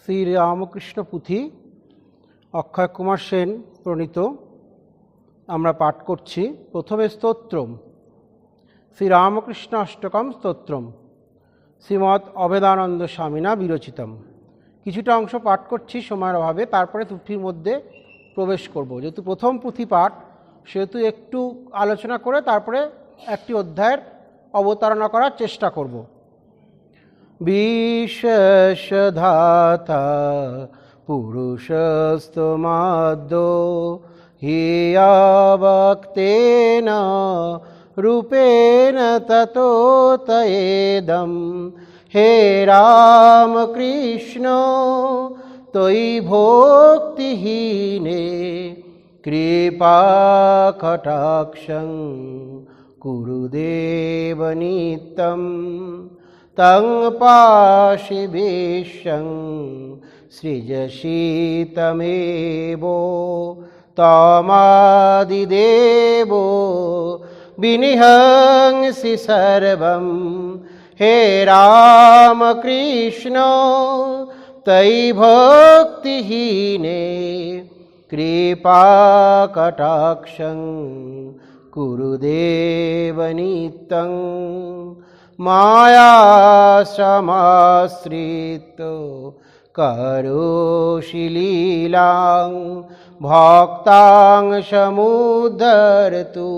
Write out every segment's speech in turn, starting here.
শ্রী রামকৃষ্ণ পুঁথি অক্ষয় কুমার সেন প্রণীত আমরা পাঠ করছি। প্রথমে স্তোত্রম, শ্রী রামকৃষ্ণ অষ্টকম স্তোত্রম শ্রীমৎ অভেদানন্দ স্বামিনা বিরচিতম। কিছুটা অংশ পাঠ করছি সময়ের অভাবে, তারপরে পুঁথির মধ্যে প্রবেশ করব। যেহেতু প্রথম পুঁথি পাঠ, সেহেতু একটু আলোচনা করে তারপরে একটি অধ্যায়ের অবতারণা করার চেষ্টা করব। বিশেষধাতা পুরুষস্তমাদ্য হিয়াবক্তেন রূপেণ ততো তয়েদম। হে রামকৃষ্ণ তয়ি ভক্তিহীনে কৃপা কটাক্ষং কুরুদেব নিত্যম। তং পাশিবেশং সৃজসিতমেব তমাদিদেব বিনিহংসি সর্বম। হে রামকৃষ্ণ তয়ি ভক্তিহীনে কৃপা কটাক্ষং কুরুদেব নিত্যং। মায়াশ্রমাশ্রিত করোষি লীলাং ভক্তাং সমুদ্ধরতু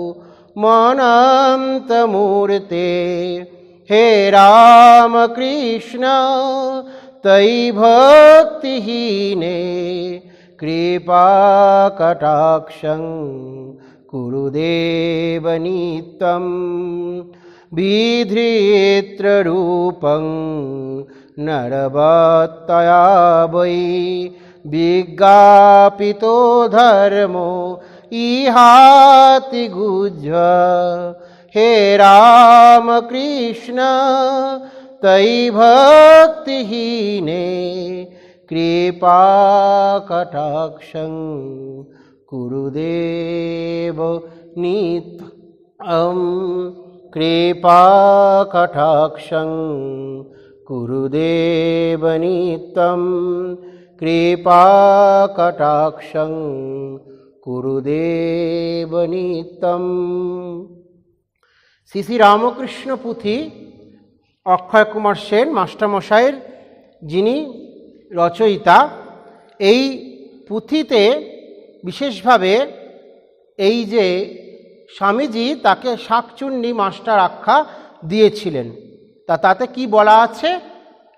মনন্তমূর্তে। হে রামকৃষ্ণ তয়ি ভক্তিহীনে কৃপা কটাক্ষং কুরুদেব নিত্যম। বিধৃত্ররূপং নরবত্তয়া বৈ বিজ্ঞাপিতো ধর্মো ইহাতি গুহ্য। হে রামকৃষ্ণ তয়ি ভক্তিহীনে কৃপা কটাক্ষং কুরুদেব নিত্যম। কৃপা কটাক্ষং কুরুদেব নিত্যম। কৃপা কটাক্ষং কুরুদেব নিত্যম। শ্রী শ্রী রামকৃষ্ণ পুঁথি অক্ষয় কুমার সেন মাস্টারমশাইয়ের, যিনি রচয়িতা। এই পুঁথিতে বিশেষভাবে এই যে স্বামীজি তাকে শাকচুন্নী মাস্টার আখ্যা দিয়েছিলেন, তাতে কি বলা আছে?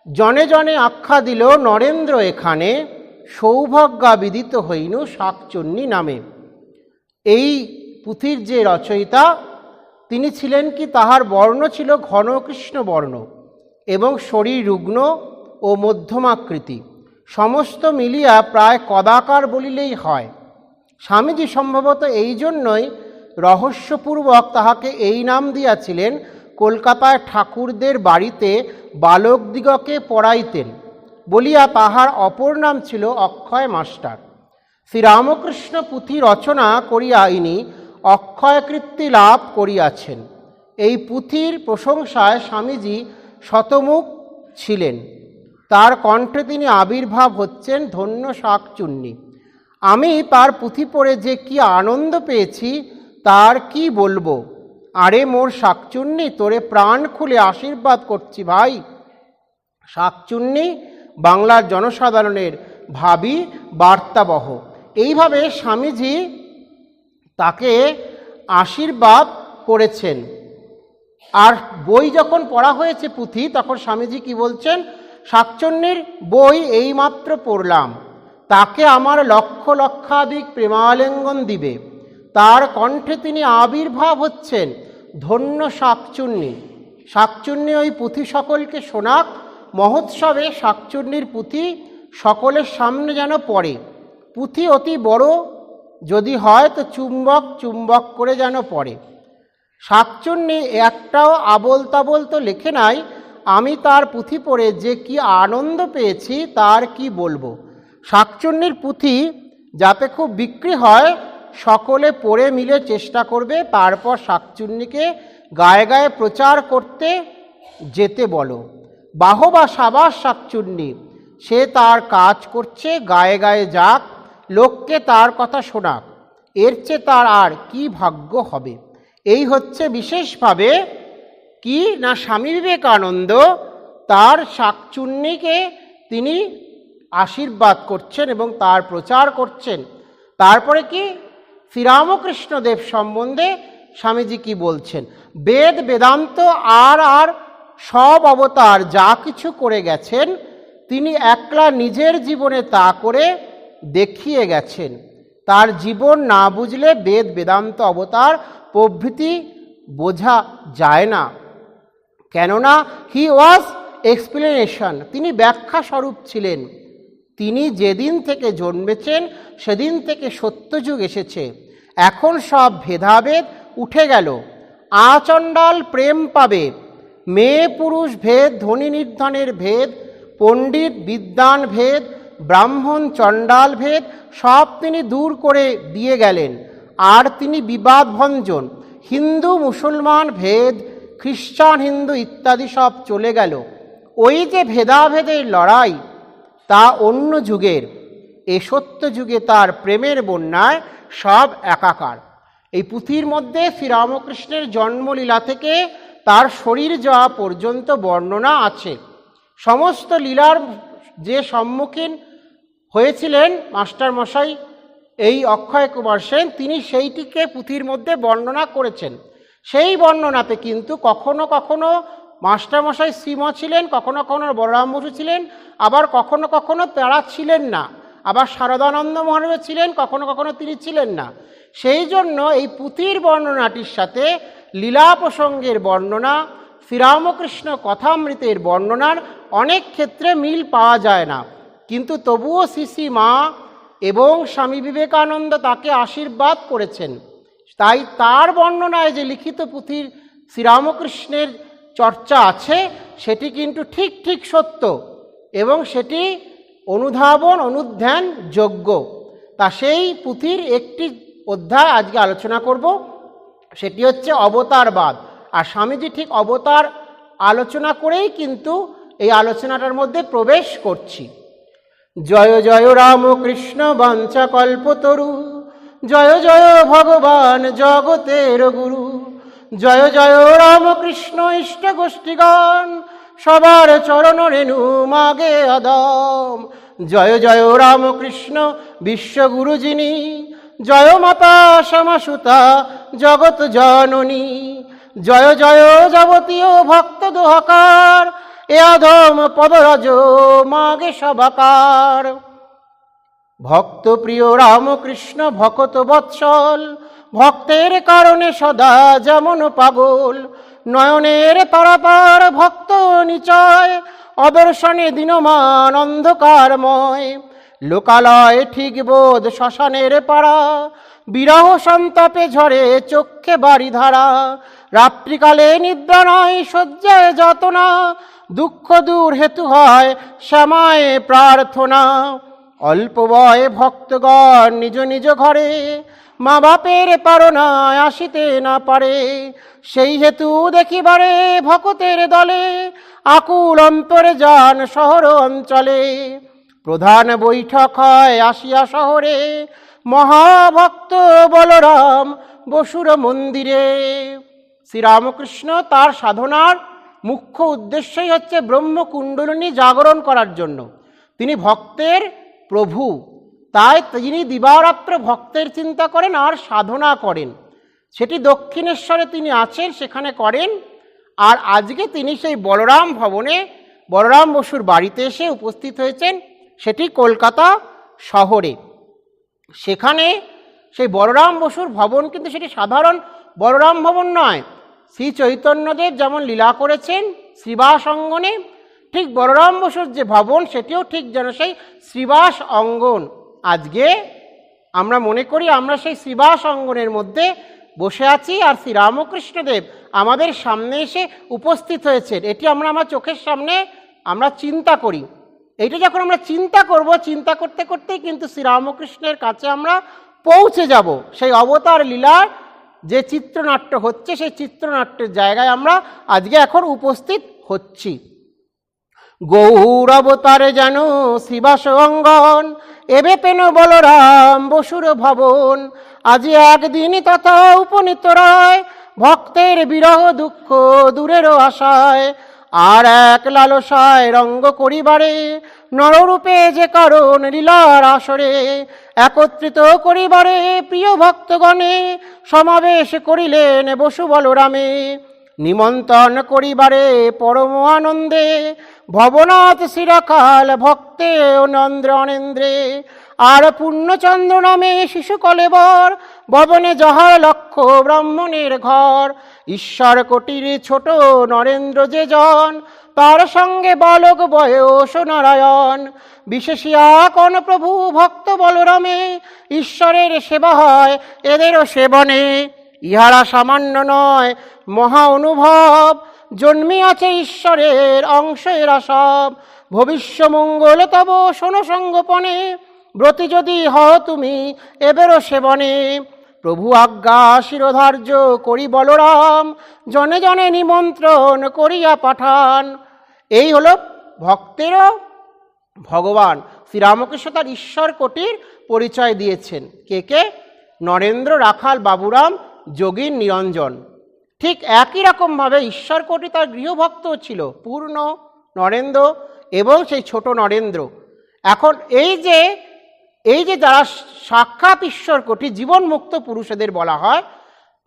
জনে জনে আখ্যা দিল নরেন্দ্র এখানে, সৌভাগ্যা বিদিত হইনু শাকচুন্নী নামে। এই পুঁথির যে রচয়িতা, তিনি ছিলেন কি, তাহার বর্ণ ছিল ঘন কৃষ্ণ বর্ণ এবং শরীর রুগ্ন ও মধ্যমাকৃতি, সমস্ত মিলিয়া প্রায় কদাকার বলিলেই হয়। স্বামীজি সম্ভবত এই জন্যই রহস্যপূর্বক তাহাকে এই নাম দিয়াছিলেন। কলকাতায় ঠাকুরদের বাড়িতে বালকদিগকে পড়াইতেন বলিয়া তাহার অপর নাম ছিল অক্ষয় মাস্টার। শ্রীরামকৃষ্ণ পুঁথি রচনা করিয়া ইনি অক্ষয় কীর্তি লাভ করিয়াছেন। এই পুঁথির প্রশংসায় স্বামীজি শতমুখ ছিলেন। তার কণ্ঠে তিনি আবির্ভাব হচ্ছেন ধন্য শাকচুন্নী। আমি তার পুঁথি পড়ে যে কি আনন্দ পেয়েছি তার কি বলবো। আরে মোর শাকচুন্নী, তোরে প্রাণ খুলে আশীর্বাদ করছি ভাই। শাকচুন্নী বাংলার জনসাধারণের ভাবী বার্তাবহ। এইভাবে স্বামীজি তাকে আশীর্বাদ করেছেন। আর বই যখন পড়া হয়েছে পুঁথি, তখন স্বামীজি কি বলছেন? শাকচুন্নীর বই এইমাত্র পড়লাম, তাকে আমার লক্ষ লক্ষাধিক প্রেমালিঙ্গন দিবে। তার কণ্ঠে তিনি আবির্ভাব হচ্ছেন ধন্য শাকচুন্নী। শাকচুন্নী ওই পুঁথি সকলকে শোনাক, মহোৎসবে শাকচুন্নীর পুঁথি সকলের সামনে যেন পড়ে। পুঁথি অতি বড় যদি হয় তো চুম্বক চুম্বক করে যেন পড়ে। শাকচুন্নী একটাও আবোল তাবোল তো লেখে নাই। আমি তার পুঁথি পড়ে যে কি আনন্দ পেয়েছি তার কি বলবো। শাকচুন্নীর পুঁথি যাতে খুব বিক্রি হয়, সকলে পড়ে মিলে চেষ্টা করবে, তারপর শাকচুন্নীকে গায়ে গায়ে প্রচার করতে যেতে বলো। বাহবা সাবাস শাকচুন্নী, সে তার কাজ করছে, গায়ে গায়ে যাক, লোককে তার কথা শোনাক, এর চেয়ে তার আর কি ভাগ্য হবে। এই হচ্ছে বিশেষভাবে কি না স্বামী বিবেকানন্দ তার শাকচুন্নীকে তিনি আশীর্বাদ করছেন এবং তার প্রচার করছেন। তারপরে কি শ্রীরামকৃষ্ণদেব সম্বন্ধে স্বামীজি কি বলছেন, বেদ বেদান্ত আর সব অবতার যা কিছু করে গেছেন তিনি একলা নিজের জীবনে তা করে দেখিয়ে গেছেন। তার জীবন না বুঝলে বেদ বেদান্ত অবতার প্রভৃতি বোঝা যায় না। কেননা হি ওয়াজ এক্সপ্লেনেশন, তিনি ব্যাখ্যা স্বরূপ ছিলেন। তিনি যেদিন থেকে জন্মেছেন সেদিন থেকে সত্যযুগ এসেছে। এখন সব ভেদাভেদ উঠে গেল। আচণ্ডাল প্রেম পাবে, মেয়ে পুরুষ ভেদ, ধনী নির্ধনের ভেদ, পণ্ডিত বিদ্বান ভেদ, ব্রাহ্মণ চণ্ডাল ভেদ সব তিনি দূর করে দিয়ে গেলেন। আর তিনি বিবাদ ভঞ্জন, হিন্দু মুসলমান ভেদ, খ্রিস্টান হিন্দু ইত্যাদি সব চলে গেল। ওই যে ভেদাভেদের লড়াই তা অন্য যুগের, এ সত্য যুগে তার প্রেমের বন্যায় সব একাকার। এই পুঁথির মধ্যে শ্রীরামকৃষ্ণের জন্মলীলা থেকে তার শরীর যাওয়া পর্যন্ত বর্ণনা আছে। সমস্ত লীলার যে সম্মুখীন হয়েছিলেন মাস্টারমশাই এই অক্ষয় কুমার সেন, তিনি সেইটিকে পুঁথির মধ্যে বর্ণনা করেছেন। সেই বর্ণনাতে কিন্তু কখনো কখনো মাস্টারমশাই শ্রীম ছিলেন, কখনো কখনো বলরাম বসু ছিলেন, আবার কখনো কখনো তারা ছিলেন না, আবার শারদানন্দ মহারাজ ছিলেন, কখনো কখনো তিনি ছিলেন না। সেই জন্য এই পুঁথির বর্ণনাটির সাথে লীলা প্রসঙ্গের বর্ণনা, শ্রীরামকৃষ্ণ কথামৃতের বর্ণনার অনেক ক্ষেত্রে মিল পাওয়া যায় না। কিন্তু তবুও শ্রী মা এবং স্বামী বিবেকানন্দ তাকে আশীর্বাদ করেছেন। তাই তার বর্ণনায় যে লিখিত পুঁথির শ্রীরামকৃষ্ণের চর্চা আছে সেটি কিন্তু ঠিক ঠিক সত্য এবং সেটি অনুধাবন অনুধ্যান যোগ্য। তা সেই পুঁথির একটি অধ্যায় আজকে আলোচনা করব, সেটি হচ্ছে অবতারবাদ। আর স্বামীজি ঠিক অবতার আলোচনা করেই কিন্তু এই আলোচনাটার মধ্যে প্রবেশ করছি। জয় জয় রামকৃষ্ণ বাঞ্ছা কল্পতরু, জয় জয় ভগবান জগতের গুরু, জয় জয় রামকৃষ্ণ ইষ্ট গোষ্ঠীগণ, সবার চরণ রেণু মাগে আদম। জয় জয় রামকৃষ্ণ বিশ্বগুরু যিনি, জয় মাতা শ্যামাসুতা জগৎ জননী, জয় জয় যাবতীয় ভক্ত দোহাকার, এ আধম পদরাজ মাগে সবাকার। ভক্ত প্রিয় রামকৃষ্ণ ভকত বৎসল, ভক্তের কারণে সদা যেমন পাগল, নয়নের তারাতার ভক্ত নিচয়, অদর্শনে দিনমান অন্ধকারময়। লোকালয় ঠিক বোধ শ্মশানের পাড়া, বিরহ সন্তাপে ঝরে চক্ষে বাড়িধারা। রাত্রিকালে নিদ্রা নয় শয্যায় যাতনা, দুঃখ দূর হেতু হয় শ্যামায় প্রার্থনা। অল্প বয়ে ভক্তগণ নিজ নিজ ঘরে, মা বাপের তাড়নায় আসিতে না পারে। সেই হেতু দেখিবারে ভকতের দলে, আকুল অন্তরে যান শহর অঞ্চলে। প্রধান বৈঠক হয় আসিয়া শহরে, মহাভক্ত বলরাম বসুর মন্দিরে। শ্রীরামকৃষ্ণ তার সাধনার মুখ্য উদ্দেশ্যই হচ্ছে ব্রহ্মকুণ্ডলিনী জাগরণ করার জন্য। তিনি ভক্তের প্রভু, তাই তিনি দিবারাত্র ভক্তের চিন্তা করেন আর সাধনা করেন। সেটি দক্ষিণেশ্বরে তিনি আছেন, সেখানে করেন। আর আজকে তিনি সেই বলরাম ভবনে বলরাম বসুর বাড়িতে এসে উপস্থিত হয়েছেন, সেটি কলকাতা শহরে। সেখানে সেই বলরাম বসুর ভবন কিন্তু সেটি সাধারণ বলরাম ভবন নয়। শ্রী চৈতন্যদেব যেমন লীলা করেছেন শ্রীবাস অঙ্গনে, ঠিক বলরাম বসুর যে ভবন সেটিও ঠিক যেন সেই শ্রীবাস অঙ্গন। আজকে আমরা মনে করি আমরা সেই শ্রীবাস অঙ্গনের মধ্যে বসে আছি আর শ্রীরামকৃষ্ণদেব আমাদের সামনে এসে উপস্থিত হয়েছেন। এটি আমরা আমার চোখের সামনে আমরা চিন্তা করি। এইটা যখন আমরা চিন্তা করব, চিন্তা করতে করতেই কিন্তু শ্রীরামকৃষ্ণের কাছে আমরা পৌঁছে যাব। সেই অবতার লীলার যে চিত্রনাট্য হচ্ছে সেই চিত্রনাট্যের জায়গায় আমরা আজকে এখন উপস্থিত হচ্ছি। গৌর অবতারে যেন শিবাস অঙ্গন, এবে পেন বলরাম বসুর ভবন। আজি একদিন তথা উপনীত রায়, ভক্তের বিরহ দুঃখ দূরেরও আশায়। আর এক লালসায় রঙ্গ করিবারে, নররূপে যে কারণ লীলার আসরে। একত্রিত করিবারে প্রিয় ভক্তগণে, সমাবেশ করিলেন বসু বলরামে। নিমন্ত্রণ করিবারে পরম আনন্দে, ভবনাথ শিরাকাল ভক্তে নন্দ্র অনেন্দ্রে। আর পূর্ণচন্দ্র নামে শিশু কলেবর, ভবনে যাহার লক্ষ্য ব্রাহ্মণের ঘর। ঈশ্বর কোটির ছোট নরেন্দ্র যে জন, তার সঙ্গে বালক বয়স নারায়ণ। বিশেষিয়া কোন প্রভু ভক্ত বলরামে, ঈশ্বরের সেবা হয় এদেরও সেবনে। ইহারা সামান্য নয় মহা অনুভব, জন্মিয়াছে ঈশ্বরের অংশ এরা সব। ভবিষ্য মঙ্গল তব শোনো সঙ্গোপনে, ব্রতী যদি হও তুমি এবেরও সেবনে। প্রভু আজ্ঞা শিরোধার্য করি বলরাম, জনে জনে নিমন্ত্রণ করিয়া পাঠান। এই হলো ভক্তেরও ভগবান শ্রীরামকৃষ্ণ তার ঈশ্বর কোটির পরিচয় দিয়েছেন। কে কে? নরেন্দ্র, রাখাল, বাবুরাম, যোগীন, নিরঞ্জন। ঠিক একই রকমভাবে ঈশ্বর কোটি তার গৃহভক্ত ছিল, পূর্ণ, নরেন্দ্র এবং সেই ছোট নরেন্দ্র। এখন এই যে যারা সাক্ষাৎ ঈশ্বর কোটি জীবনমুক্ত পুরুষদের বলা হয়,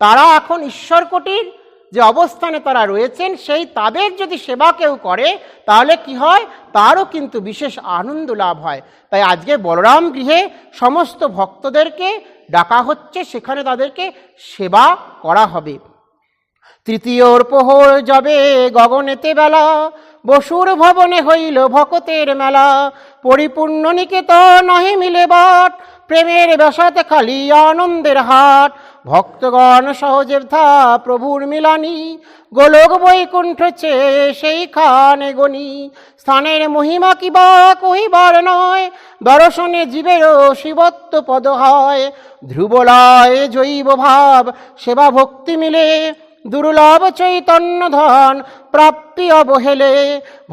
তারা এখন ঈশ্বর কোটির যে অবস্থানে তারা রয়েছেন, সেই তাদের যদি সেবা কেউ করে তাহলে কি হয়, তারও কিন্তু বিশেষ আনন্দ লাভ হয়। তাই আজকে বলরাম গৃহে সমস্ত ভক্তদেরকে ডাকা হচ্ছে, সেখানে তাদেরকে সেবা করা হবে। তৃতীয়র প্রহর যাবে গগনেতে বেলা, বসুর ভবনে হইল ভকতের মেলা। পরিপূর্ণ নিকেতন নহে মিলে বাট, প্রেমের বেশাতে খালি আনন্দের হাট। ভক্তগণ সহজে থা প্রভুর মিলানি, গোলক বৈকুণ্ঠ চেয়ে সেইখানে গণি। স্থানের মহিমা কিবা কহিবার নয়, দর্শনে জীবেরও শিবত্ব পদ হয়। ধ্রুবলয় জৈব ভাব সেবা ভক্তি মিলে, দুর্লভ চৈতন্য ধন প্রাপ্তি অবহেলে।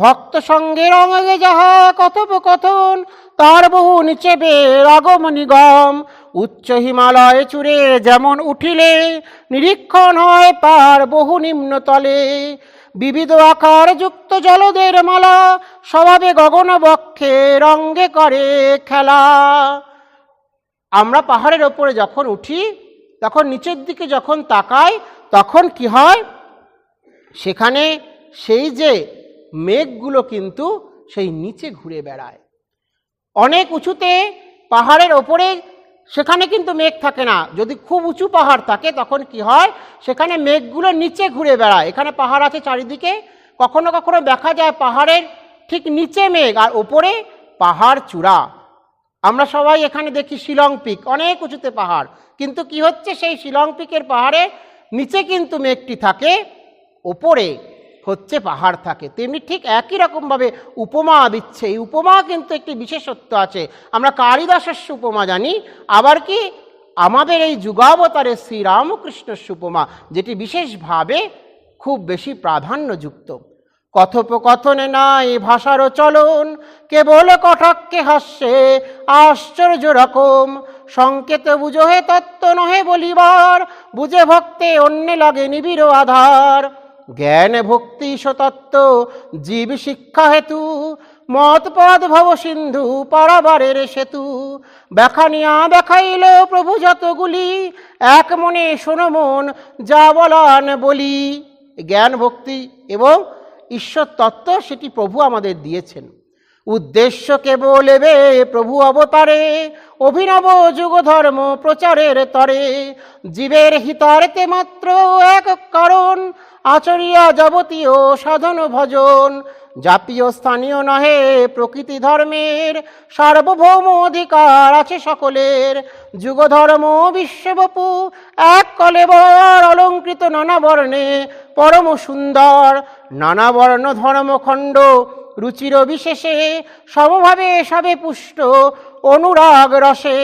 ভক্ত সঙ্গে রঙে যাহা কথোপকথন, তার বহু নিচে বের আগম নিগম। উচ্চ হিমালয় চূড়ে যেমন উঠিলে, নিরীক্ষণ হয় পার বহু নিম্নতলে। বিবিধ আকার যুক্ত জলদের মালা, স্বভাবে গগন বক্ষে রঙ্গে করে খেলা। আমরা পাহাড়ের ওপরে যখন উঠি, তখন নিচের দিকে যখন তাকাই, তখন কি হয়, সেখানে সেই যে মেঘগুলো কিন্তু সেই নিচে ঘুরে বেড়ায়। অনেক উঁচুতে পাহাড়ের ওপরে সেখানে কিন্তু মেঘ থাকে না। যদি খুব উঁচু পাহাড় থাকে তখন কি হয়, সেখানে মেঘগুলো নিচে ঘুরে বেড়ায়। এখানে পাহাড় আছে চারিদিকে, কখনো কখনো দেখা যায় পাহাড়ের ঠিক নিচে মেঘ আর ওপরে পাহাড় চূড়া। আমরা সবাই এখানে দেখি শিলং পিক, অনেক উঁচুতে পাহাড়, কিন্তু কি হচ্ছে, সেই শিলং পিকের পাহাড়ে নিচে কিন্তু মেঘটি থাকে, ওপরে হচ্ছে পাহাড় থাকে। তেমনি ঠিক একই রকমভাবে উপমা দিচ্ছে। এই উপমা কিন্তু একটি বিশেষত্ব আছে। আমরা কালিদাসের উপমা জানি, আবার কি আমাদের এই যুগাবতারের শ্রীরামকৃষ্ণ উপমা, যেটি বিশেষভাবে খুব বেশি প্রাধান্যযুক্ত। কথোপকথনে নাই ভাষারও চলন, কেবল কটাক্ষে হাস্যে আশ্চর্য রকম। সংকেত বুঝোহে তত্ত্ব নহে বলিবার, বুঝে ভক্তে অন্যে লাগে নিবিড় আধার। জ্ঞান ভক্তি সতত্ত্ব জীব শিক্ষা হেতু, মত পদ ভব সিন্ধু পারাবারের সেতু। ব্যাখানিয়া দেখাইল প্রভু যতগুলি, এক মনে শোনো মন যা বলান বলি। জ্ঞান ভক্তি এবং ঈশ্বর তত্ত্ব সেটি প্রভু আমাদের দিয়েছেন। উদ্দেশ্য কেবল এবে প্রভু অবতারে, অভিনব যুগ ধর্ম প্রচারের তরে। জীবের হিতার্থে মাত্র এক কারণ, আচরিয়া যাবতীয় সাধন ভজন। জাতীয় স্থানীয় নহে প্রকৃতি ধর্মের, সার্বভৌম অধিকার আছে সকলের। যুগ ধর্ম বিশ্ববপু এক কলেবর, অলঙ্কৃত নানা বর্ণে পরম সুন্দর। নানা বর্ণ ধর্মখণ্ড রুচির বিশেষে সমভাবে সবে পুষ্ট অনুরাগ রসে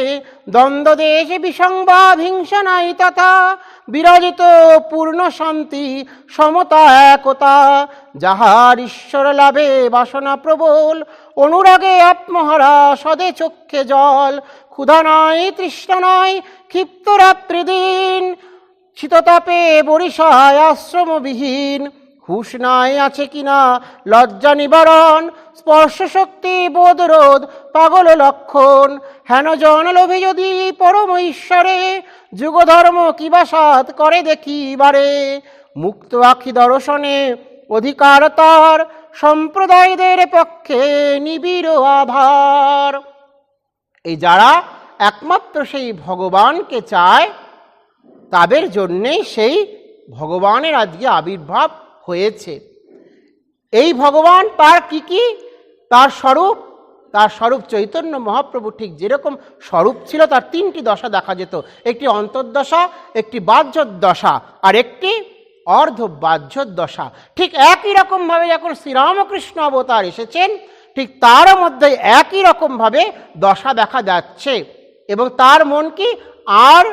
দ্বন্দ্বদেশে বিসংবাদ হিংসা নাই তথা বিরাজিত পূর্ণ শান্তি সমতা একতা যাহার ঈশ্বর লাভে বাসনা প্রবল অনুরাগে আত্মহারা সদে চক্ষে জল ক্ষুধা নাই তৃষ্ণা নাই ক্ষিপ্ত রাত্রি দিন শীততাপে বরিশায় আশ্রমবিহীন হুশ নাই আছে কিনা লজ্জা নিবারণ স্পর্শ শক্তি বোধ রোধ পাগল লক্ষণ হেন জন লোভে যদি পরম ঈশ্বরে যুগধর্ম কিবা সাত করে দেখিবারে মুক্ত আখি দর্শনে অধিকার তার সম্প্রদায়দের পক্ষে নিবিড় আধার। এই যারা একমাত্র সেই ভগবানকে চায় তাদের জন্যেই সেই ভগবানের আজকে আবির্ভাব হয়েছে। এই ভগবান তার কি তার স্বরূপ চৈতন্য মহাপ্রভু ঠিক যেরকম স্বরূপ ছিল তার তিনটি দশা দেখা যেত, একটি অন্তর্দশা, একটি বাহ্যদশা আর একটি অর্ধবাহ্যদশা। ঠিক একই রকমভাবে যখন শ্রীরামকৃষ্ণ অবতার এসেছেন ঠিক তার মধ্যে একই রকমভাবে দশা দেখা যাচ্ছে এবং তার মন কি আর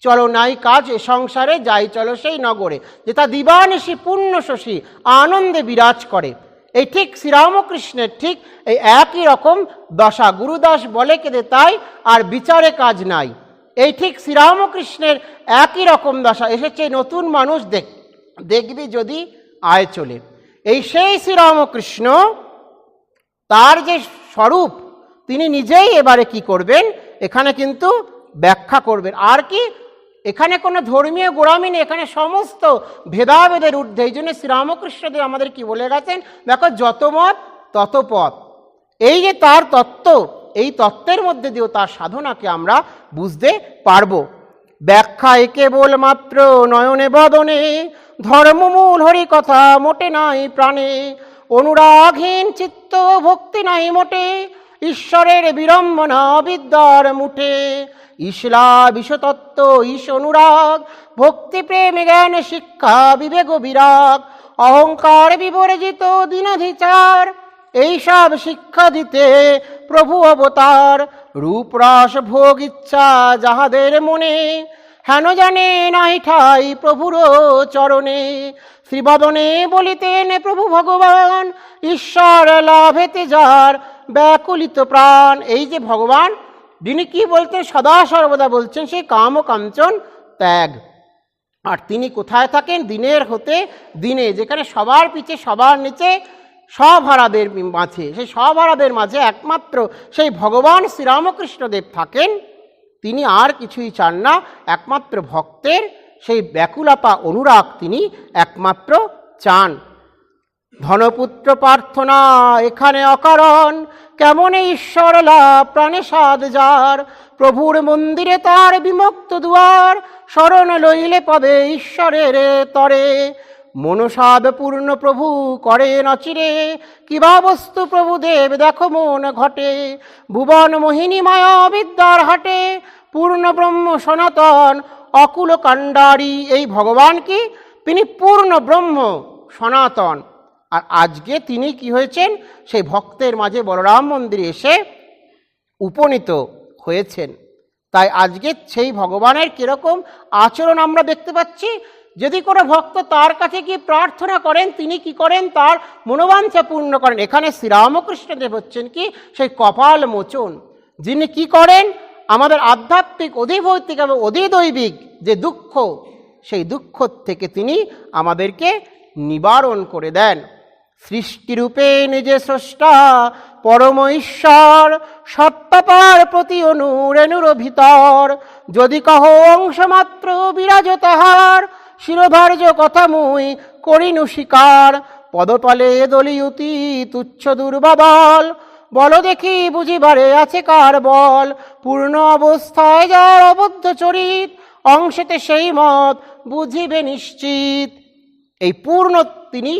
চলো নাই কাজ এ সংসারে যাই চলো সেই নগরে, যেটা দিবানিশি পূর্ণ শশী আনন্দে বিরাজ করে। এই ঠিক শ্রীরামকৃষ্ণের ঠিক এই একই রকম দশা। গুরুদাস বলে কেঁদে তাই আর বিচারে কাজ নাই। এই ঠিক শ্রীরামকৃষ্ণের একই রকম দশা এসেছে। নতুন মানুষ দেখবি যদি আয় চলে। এই সেই শ্রীরামকৃষ্ণ তার যে স্বরূপ তিনি নিজেই এবারে কি করবেন এখানে কিন্তু ব্যাখ্যা করবেন। আর কি এখানে কোনো ধর্মীয় গোড়ামি নেই, এখানে সমস্ত ভেদাভেদের ঊর্ধ্বে। এই জন্য শ্রীরামকৃষ্ণদেব আমাদের কি বলে গেছেন, দেখো যত মত তত পথ। এই যে তার তত্ত্ব, এই তত্ত্বের মধ্যে দিয়েও তার সাধনাকে আমরা বুঝতে পারব। ব্যাখ্যা কেবল মাত্র নয়নে বদনে ধর্মমূল হরি কথা মোটে নাই প্রাণে অনুরাগহীন চিত্ত ভক্তি নাই মোটে ঈশ্বরের বিড়ম্বনা বিদ্যার মুঠে ঈশলা বিশ্বতত্ত্ব ঈশ অনুরাগ ভক্তি প্রেম জ্ঞান শিক্ষা বিবেক বিরাগ অহংকার বিবর্জিত দীনাধিচার এইসব শিক্ষা দিতে প্রভু অবতার রূপরস ভোগ ইচ্ছা যাহাদের মনে হেন জানে নাই ঠাই প্রভুর চরণে শ্রীবদনে বলিতেন প্রভু ভগবান ঈশ্বর লাভেতে যার ব্যাকুলিত প্রাণ। এই যে ভগবান যিনি কি বলতেন সদা সর্বদা বলছেন সেই কাম ও কাঞ্চন ত্যাগ। আর তিনি কোথায় থাকেন, দিনের হতে দিনে, যেখানে সবার পিছে সবার নিচে সভারাদের মাঝে, সেই সভারাদের মাঝে একমাত্র সেই ভগবান শ্রীরামকৃষ্ণদেব থাকেন। তিনি আর কিছুই চান না, একমাত্র ভক্তের সেই ব্যাকুলতা অনুরাগ তিনি একমাত্র চান। ধনপুত্র প্রার্থনা এখানে অকারণ কেমন ঈশ্বর লাভ প্রাণে সাধ যার প্রভুর মন্দিরে তার বিমুক্ত দুয়ার শরণ লইলে পাবে ঈশ্বরের তরে মনসাদ পূর্ণ প্রভু করেন অচিরে কিবা বস্তু প্রভুদেব দেখো মন ঘটে ভুবন মোহিনী মায়া বিদ্যার হাটে পূর্ণ ব্রহ্ম সনাতন অকুল কাণ্ডারী। এই ভগবান কি তিনি পূর্ণ ব্রহ্ম সনাতন। আর আজকে তিনি কি হয়েছেন, সেই ভক্তের মাঝে বলরাম মন্দিরে এসে উপনীত হয়েছেন। তাই আজকে সেই ভগবানের কীরকম আচরণ আমরা দেখতে পাচ্ছি। যদি কোনো ভক্ত তার কাছে গিয়ে প্রার্থনা করেন তিনি কি করেন, তার মনোবাঞ্ছা পূর্ণ করেন। এখানে শ্রীরামকৃষ্ণদেব হচ্ছেন কি সেই কপাল মোচন, যিনি কি করেন আমাদের আধ্যাত্মিক অধিভৌতিক এবং অধিদৈবিক যে দুঃখ, সেই দুঃখ থেকে তিনি আমাদেরকে নিবারণ করে দেন। সৃষ্টিরূপে নিজে স্রষ্টা পরম ঈশ্বর সত্তাপার প্রতি অনুরেণুর ভিতর যদি কহ অংশমাত্র বিরাজ তাহার শিরোধার্য কথা মুই করিনু স্বীকার পদতলে দলিয়ুতি তুচ্ছ দুর্বাদল বল দেখি বুঝিবারে আছে কার বল পূর্ণ অবস্থায় যার অবদ্ধ চরিত অংশেতে সেই মত বুঝিবে নিশ্চিত। এই পূর্ণ তিনি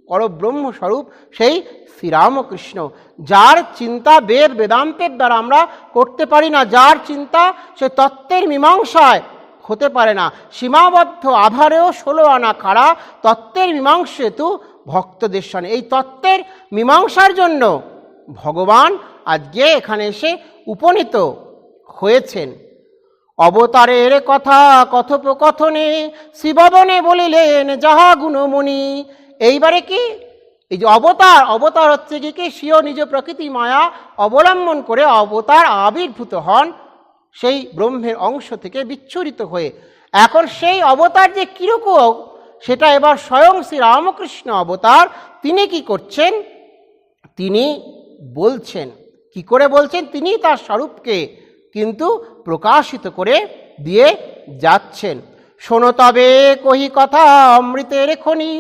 পরব্রহ্মস্বরূপ সেই শ্রীরামকৃষ্ণ, যার চিন্তা বেদ বেদান্তের দ্বারা আমরা করতে পারি না, যার চিন্তা সে তত্ত্বের মীমাংসায় হতে পারে না। সীমাবদ্ধ আধারেও 16 আনা খাড়া তত্ত্বের মীমাংসেতু ভক্তদের সনে। এই তত্ত্বের মীমাংসার জন্য ভগবান আজকে এখানে এসে উপনীত হয়েছেন। অবতারের কথা কথোপকথনে শিববনে বলিলেন যাহা গুণমণি। এইবারে কি এই যে অবতার হচ্ছে কি স্বীয় নিজ প্রকৃতি মায়া অবলম্বন করে অবতার আবির্ভূত হন সেই ব্রহ্মের অংশ থেকে বিচ্ছুরিত হয়ে। এখন সেই অবতার যে কিরকম সেটা এবার স্বয়ং শ্রী রামকৃষ্ণ অবতার তিনি কি করছেন, তিনি বলছেন। কি করে বলছেন? তিনি তার স্বরূপকে কিন্তু প্রকাশিত করে দিয়ে যাচ্ছেন। শোনো তবে কহি কথা অমৃতের খনি,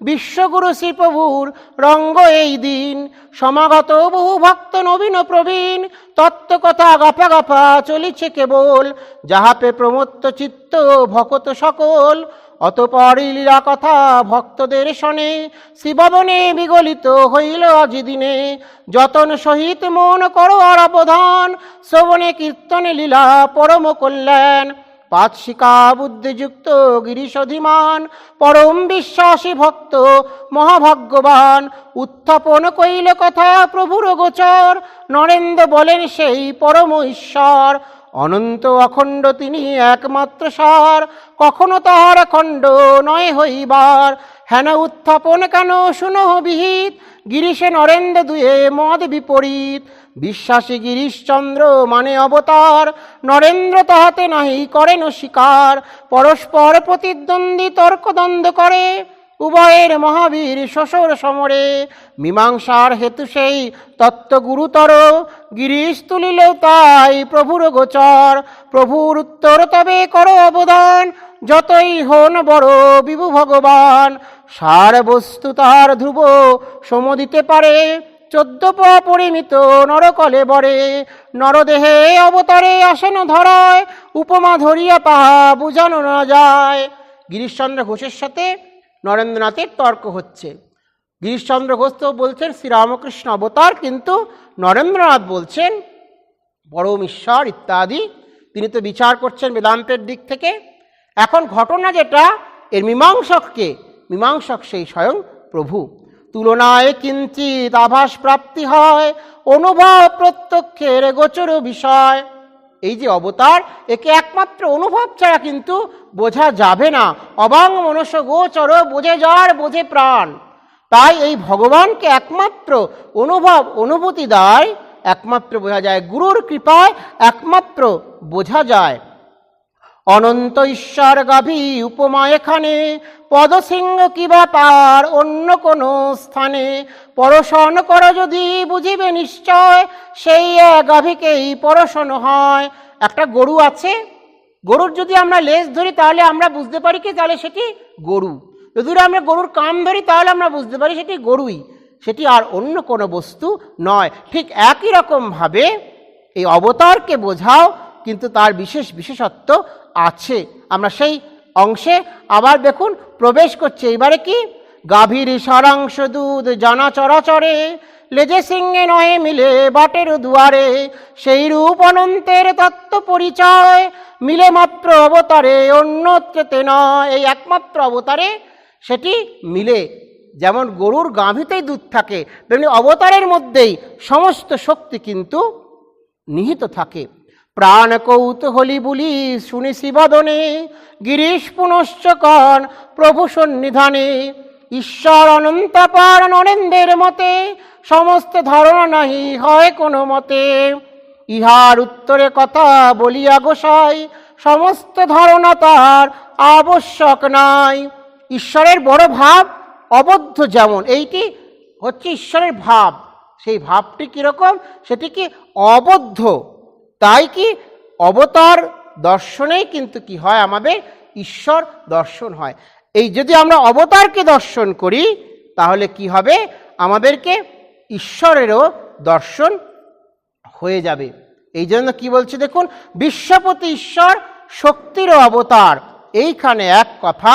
বিশ্বগুরু শ্রীপ্রভুর রঙ্গ এই দিন। সমাগত বহু ভক্ত নবীন প্রবীণ, তত্ত্বকথা গাফা গাফা চলিছে কেবল। যাহাপে প্রমত্ত চিত্ত ভকত সকল, অতপর লীলা কথা ভক্তদের শনে। শিববনে বিগলিত হইল আজ দিনে, যতন সহিত মন করো আর অবধান। শ্রবণে কীর্তনে লীলা পরম কল্যাণ, পাৎসিকা বুদ্ধিযুক্ত গিরিশধিমান। পরম বিশ্বাসী ভক্ত মহাভাগ্যবান, উত্থাপন কইল কথা প্রভুর গোচর। নরেন্দ্র বলেন সেই পরম ঈশ্বর, অনন্ত অখণ্ড তিনি একমাত্র সার। কখনো তাহার খণ্ড নয় হইবার, হেন উত্থাপন কেন শুনো বিহিত। গিরিশে নরেন্দ্র দুয়ে মদ বিপরীত, বিশ্বাসী গিরিশচন্দ্র মানে অবতার। নরেন্দ্র তাহাতে নাহি করেন স্বীকার, পরস্পর প্রতিদ্বন্দ্বী তর্কদ্বন্দ্ব করে। উভয়ের মহাবীর শ্বশুর সমরে, মীমাংসার হেতু সেই তত্ত্ব গুরুতর। গিরিশ তুলিল তাই প্রভুর গোচর, প্রভুর উত্তর তবে করো অবদান। যতই হন বড় বিভু ভগবান, সার বস্তু তাহার ধ্রুব সম দিতে পারে। 14 পা পরিমিত নরকলে বরে, নরদেহে অবতারে আসেন ধরায়। উপমা ধরিয়া তাহা বুঝানো না যায়। গিরিশচন্দ্র ঘোষের সাথে নরেন্দ্রনাথের তর্ক হচ্ছে। গিরিশচন্দ্র ঘোষ তো বলছেন শ্রীরামকৃষ্ণ অবতার, কিন্তু নরেন্দ্রনাথ বলছেন পরম ঈশ্বর ইত্যাদি। তিনি তো বিচার করছেন বেদান্তের দিক থেকে। এখন ঘটনা যেটা, এর মীমাংসক সেই স্বয়ং প্রভু। তুলনায় কিঞ্চিত আভাস প্রাপ্তি হয়, অনুভব প্রত্যক্ষের গোচর বিষয়। এই যে অবতার, একে একমাত্র অনুভব ছাড়া কিন্তু বোঝা যাবে না। অবাং মনস গোচর, বোঝে যার বোঝে প্রাণ। তাই এই ভগবানকে একমাত্র অনুভূতি দ্বারাই একমাত্র বোঝা যায়, গুরুর কৃপায় একমাত্র বোঝা যায়। অনন্ত ঈশ্বর গাভী উপমা এখানে, পদসিংহ কিবা তার অন্য কোন স্থানে। পরশন কর যদি বুঝিবে নিশ্চয়, সেই গাভীকেই পরশন হয়। একটা গরু আছে, গরুর যদি আমরা লেজ ধরি তাহলে আমরা বুঝতে পারি কি, তাহলে সেটি গরু। যদি আমরা গরুর কান ধরি তাহলে আমরা বুঝতে পারি সেটি গরুই, সেটি আর অন্য কোনো বস্তু নয়। ঠিক একই রকমভাবে এই অবতারকে বোঝাও, কিন্তু তার বিশেষত্ব আছে। আমরা সেই অংশে আবার দেখুন প্রবেশ করছে। এবারে কি, গাভীর সারাংশ দুধ জানা চরাচরে, লেজে সিংহে নহে মিলে বাটের দুয়ারে। সেই রূপ অনন্তের তত্ত্ব পরিচয়, মিলে মাত্র অবতারে অন্যত্রতে নয়। এই একমাত্র অবতারে সেটি মিলে। যেমন গরুর গাভীতেই দুধ থাকে, তেমনি অবতারের মধ্যেই সমস্ত শক্তি কিন্তু নিহিত থাকে। প্রাণ কৌতূহলী বুলি শুনি শিবদনে, গিরিশ পুনশ্চ কন প্রভু সন্নিধানে। ঈশ্বর অনন্তপার নরেন্দ্রের মতে, সমস্ত ধারণা নাহি হয় কোনো মতে। ইহার উত্তরে কথা বলিয়া গোসাই, সমস্ত ধারণা তার আবশ্যক নাই। ঈশ্বরের বড় ভাব অবদ্ধ, যেমন এইটি হচ্ছে ঈশ্বরের ভাব। সেই ভাবটি কীরকম, সেটি কি অবদ্ধ। তাই কি অবতার দর্শনেই কিন্তু কি হয়, আমাদের ঈশ্বর দর্শন হয়। এই যদি আমরা অবতারকে দর্শন করি তাহলে কি হবে, আমাদেরকে ঈশ্বরেরও দর্শন হয়ে যাবে। এই জন্য কি বলছে দেখুন, বিশ্বপতি ঈশ্বর শক্তিরও অবতার, এইখানে এক কথা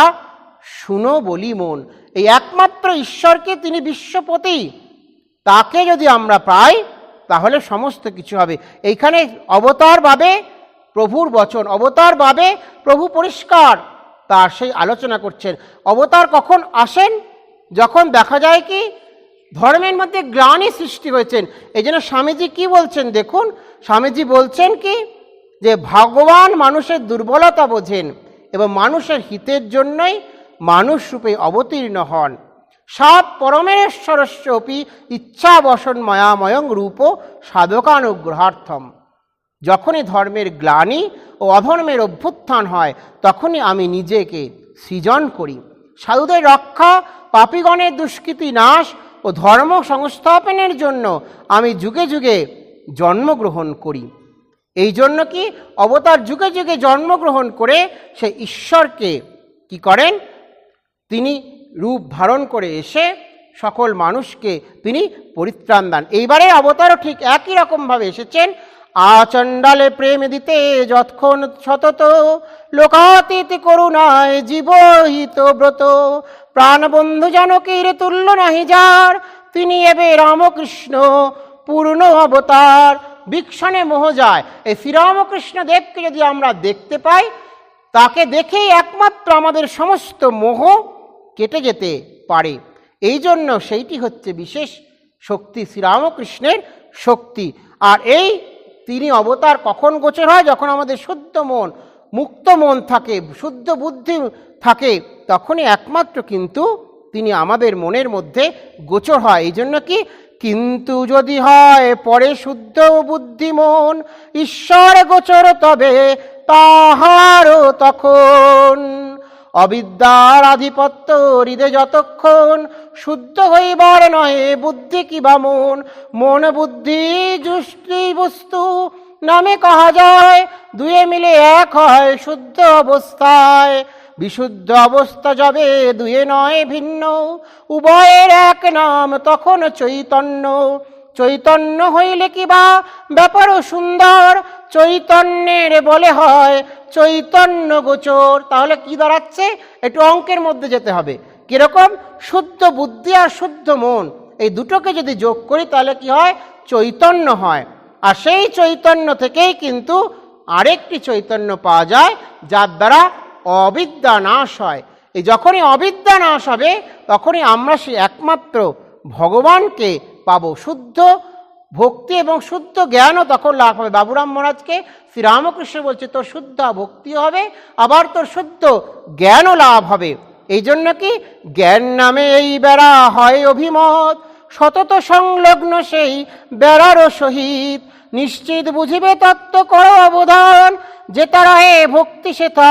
শুনো বলি মন। এই একমাত্র ঈশ্বরকে, তিনি বিশ্বপতি, তাকে যদি আমরা পাই তাহলে সমস্ত কিছু হবে। এইখানে অবতার ভাবে প্রভুর বচন, অবতার ভাবে প্রভু পরিষ্কার তার সেই আলোচনা করছেন। অবতার কখন আসেন, যখন দেখা যায় কি ধর্মের মধ্যে গ্লানি সৃষ্টি হয়েছেন, এই জন্য স্বামীজি কি বলছেন দেখুন, স্বামীজি বলছেন কি যে ভগবান মানুষের দুর্বলতা বোঝেন এবং মানুষের হিতের জন্যই মানুষ রূপে অবতীর্ণ হন। সাত পরমেশ্বরস্যপি ইচ্ছাবসন মায়াময়ং রূপ সাধকানুগ্রহার্থম। যখনই ধর্মের গ্লানি ও অধর্মের অভ্যুত্থান হয় তখনই আমি নিজেকে সৃজন করি। সাধুদের রক্ষা, পাপীগণের দুষ্কৃতি নাশ ও ধর্ম সংস্থাপনের জন্য আমি যুগে যুগে জন্মগ্রহণ করি। এই জন্য কি অবতার যুগে যুগে জন্মগ্রহণ করে সে ঈশ্বরকে কি করেন, তিনি রূপ ধারণ করে এসে সকল মানুষকে তিনি পরিত্রাণ দেন। এইবারে অবতারও ঠিক একই রকমভাবে এসেছেন। আচণ্ডালে প্রেম দিতে যৎক্ষণ সতত লোকাতীত করুণায় জীবহিত ব্রত প্রাণবন্ধু জানকীর তুল্য নাহি যার, তিনি এবে রামকৃষ্ণ পূর্ণ অবতার। বিক্ষণে মোহ যায়। এই শ্রীরামকৃষ্ণ দেবকে যদি আমরা দেখতে পাই, তাকে দেখেই একমাত্র আমাদের সমস্ত মোহ কেটে যেতে পারে। এই জন্য সেইটি হচ্ছে বিশেষ শক্তি, শ্রীরামকৃষ্ণের শক্তি। আর এই তিনি অবতার কখন গোচর হয়, যখন আমাদের শুদ্ধ মন, মুক্ত মন থাকে, শুদ্ধ বুদ্ধি থাকে, তখনই একমাত্র কিন্তু তিনি আমাদের মনের মধ্যে গোচর হয়। এই জন্য কি, কিন্তু যদি হয় পরে শুদ্ধ বুদ্ধি মন, ঈশ্বর গোচর তবে তাহারও তখন। অবিদ্যার আধিপত্য হৃদে যতক্ষণ, শুদ্ধ হইবার নহে বুদ্ধি কিবা মন। মন বুদ্ধি যুষ্টি বস্তু নামে কহা যায়, দুয়ে মিলে এক হয় শুদ্ধ অবস্থায়। বিশুদ্ধ অবস্থা যাবে দুয়ে নয় ভিন্ন, উভয়ের এক নাম তখন চৈতন্য। চৈতন্য হইলে কিবা ব্যাপার সুন্দর, চৈতন্যের বলে হয় চৈতন্য গোচর। তাহলে কি দাঁড়াচ্ছে, একটু অঙ্কের মধ্যে যেতে হবে। কিরকম, শুদ্ধ বুদ্ধি আর শুদ্ধ মন, এই দুটোকে যদি যোগ করি তাহলে কি হয়, চৈতন্য হয়। আর সেই চৈতন্য থেকেই কিন্তু আরেকটি চৈতন্য পাওয়া যায়, যার দ্বারা অবিদ্যা নাশ হয়। এই যখনই অবিদ্যা নাশ হবে তখনই আমরা সেই একমাত্র ভগবানকে পাবো। শুদ্ধ ভক্তি এবং শুদ্ধ জ্ঞানও তখন লাভ হবে। বাবুরাম মহারাজকে শ্রীরামকৃষ্ণ বলছে তোর শুদ্ধ ভক্তি হবে, আবার তোর শুদ্ধ জ্ঞানও লাভ হবে। এই জন্য কি, জ্ঞান নামে এই বেড়া হয় অভিমত, সতত সংলগ্ন সেই বেড়ারও সহিত। নিশ্চিত বুঝিবে তত্ত্ব কর অবধান, যে তারা এ ভক্তি সেথা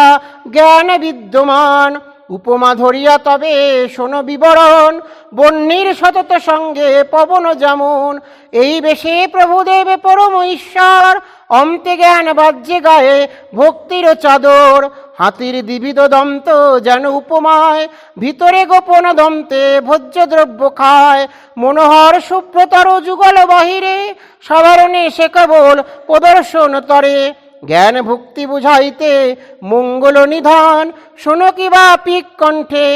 জ্ঞান বিদ্যমান। উপমা ধরিয়া তবে শোনো বিবরণ, বন্যীর সতত সঙ্গে পবন যেমন। এই বেশে প্রভুদেব পরম ঈশ্বর, অন্তে জ্ঞান বাজ্যে গায়ে ভক্তির চাদর। হাতির দ্বিবিধ দন্ত যেন উপমায়, ভিতরে গোপন দন্তে ভোজ্য দ্রব্য খায়। মনোহর শুভ্রতর যুগল বাহিরে, সাধারণে সে কেবল প্রদর্শন তরে। জ্ঞান ভক্তি বুঝাইতে মঙ্গল নিধান, শোনো কিবা পিক কণ্ঠে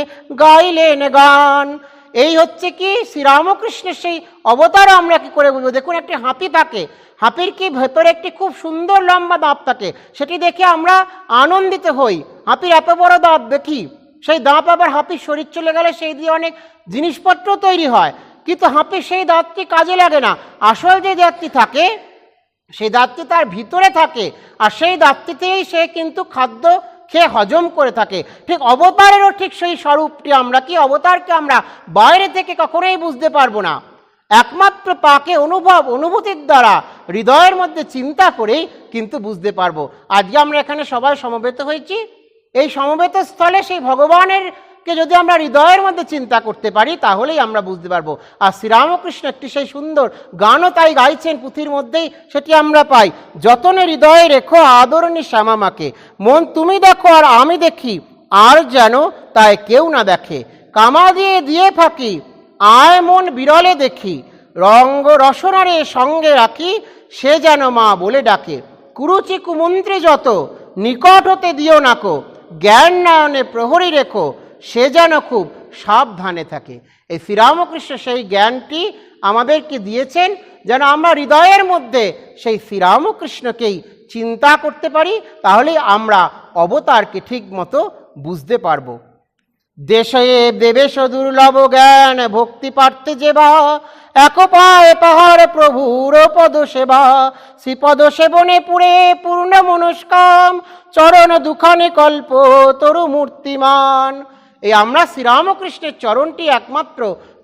গাইলেন গান। এই হচ্ছে কি শ্রীরামকৃষ্ণের সেই অবতার। আমরা কি করে বুঝবো, দেখুন একটি হাতি থাকে, হাতির কি ভেতরে একটি খুব সুন্দর লম্বা দাঁত থাকে, সেটি দেখে আমরা আনন্দিত হই। হাতির এত বড় দাঁত দেখি, সেই দাঁত আবার হাতির শরীর চলে গেলে সেই দিয়ে অনেক জিনিসপত্র তৈরি হয়, কিন্তু হাতির সেই দাঁতটি কাজে লাগে না। আসল যে দাঁতটি থাকে সেই দাঁতটি তার ভিতরে থাকে, আর সেই দাঁতটিতেই সে কিন্তু খাদ্য খেয়ে হজম করে থাকে। ঠিক অবতারেরও ঠিক সেই স্বরূপটি আমরা কি, অবতারকে আমরা বাইরে থেকে কখনোই বুঝতে পারবো না, একমাত্র তাকে অনুভূতির দ্বারা হৃদয়ের মধ্যে চিন্তা করেই কিন্তু বুঝতে পারবো। আজকে আমরা এখানে সবাই সমবেত হয়েছি, এই সমবেত স্থলে সেই ভগবানের কে যদি আমরা হৃদয়ের মধ্যে চিন্তা করতে পারি তাহলেই আমরা বুঝতে পারবো। আর শ্রীরামকৃষ্ণ একটি সেই সুন্দর গানও তাই গাইছেন পুঁথির মধ্যেই, সেটি আমরা পাই। যতনে হৃদয়ে রেখো আদরণী শ্যামামাকে, মন তুমি দেখো আর আমি দেখি, আর যেন তাই কেউ না দেখে। কামা দিয়ে দিয়ে ফাঁকি আয় মন বিরলে দেখি, রঙ্গ রসনারে সঙ্গে রাখি, সে যেন মা বলে ডাকে। কুরুচি কুমন্ত্রী যত নিকট হতে দিও নাকো, জ্ঞান নয়নে প্রহরী রেখো, সে যেন খুব সাবধানে থাকে। এই শ্রীরামকৃষ্ণ সেই জ্ঞানটি আমাদেরকে দিয়েছেন যেন আমরা হৃদয়ের মধ্যে সেই শ্রীরামকৃষ্ণকেই চিন্তা করতে পারি, তাহলেই আমরা অবতারকে ঠিক মতো বুঝতে পারবো। দেশে দেবেশ দুর্লভ জ্ঞান ভক্তি পার্থে যেবা, এক পায় পাহাড় প্রভুর পদ সেবা, শ্রীপদ সেবনে পুরে পূর্ণ মনস্কাম, চরণ দুখানে কল্প তরু মূর্তিমান। এই আমরা শ্রীরামকৃষ্ণের চরণটি একমাত্র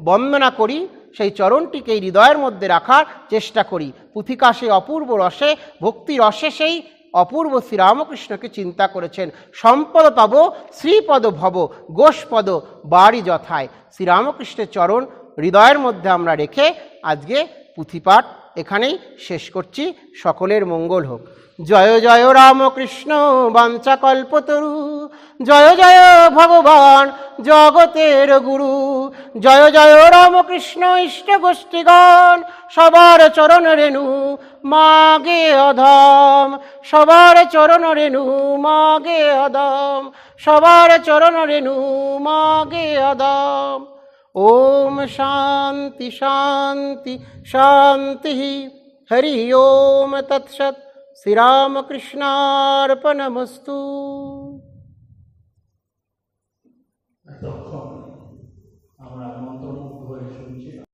বন্দনা করি, সেই চরণটিকে হৃদয়ের মধ্যে রাখার চেষ্টা করি। পুথিকা সেই অপূর্ব রসে, ভক্তি রসে সেই অপূর্ব শ্রীরামকৃষ্ণকে চিন্তা করেছেন। সম্পদ পাব শ্রীপদ ভব, গোষ্পদ বাড়ি যথায়। শ্রীরামকৃষ্ণের চরণ হৃদয়ের মধ্যে আমরা রেখে আজকে পুঁথিপাঠ এখানেই শেষ করছি। সকলের মঙ্গল হোক। জয় জয় রামকৃষ্ণ বাঞ্ছা কল্পতরু, জয় জয় ভগবান জগতের গুরু, জয় জয় রামকৃষ্ণ ইষ্ট গোষ্ঠীগণ, সবার চরণ রেণু মাগে অধম, সবার চরণ রেণু মাগে অধম, সবার চরণ রেণু মাগে অধম। ওম শান্তি শান্তি শান্তি। হরি ওম তৎসৎ। শ্রীরামকৃষ্ণার্পণমস্তু।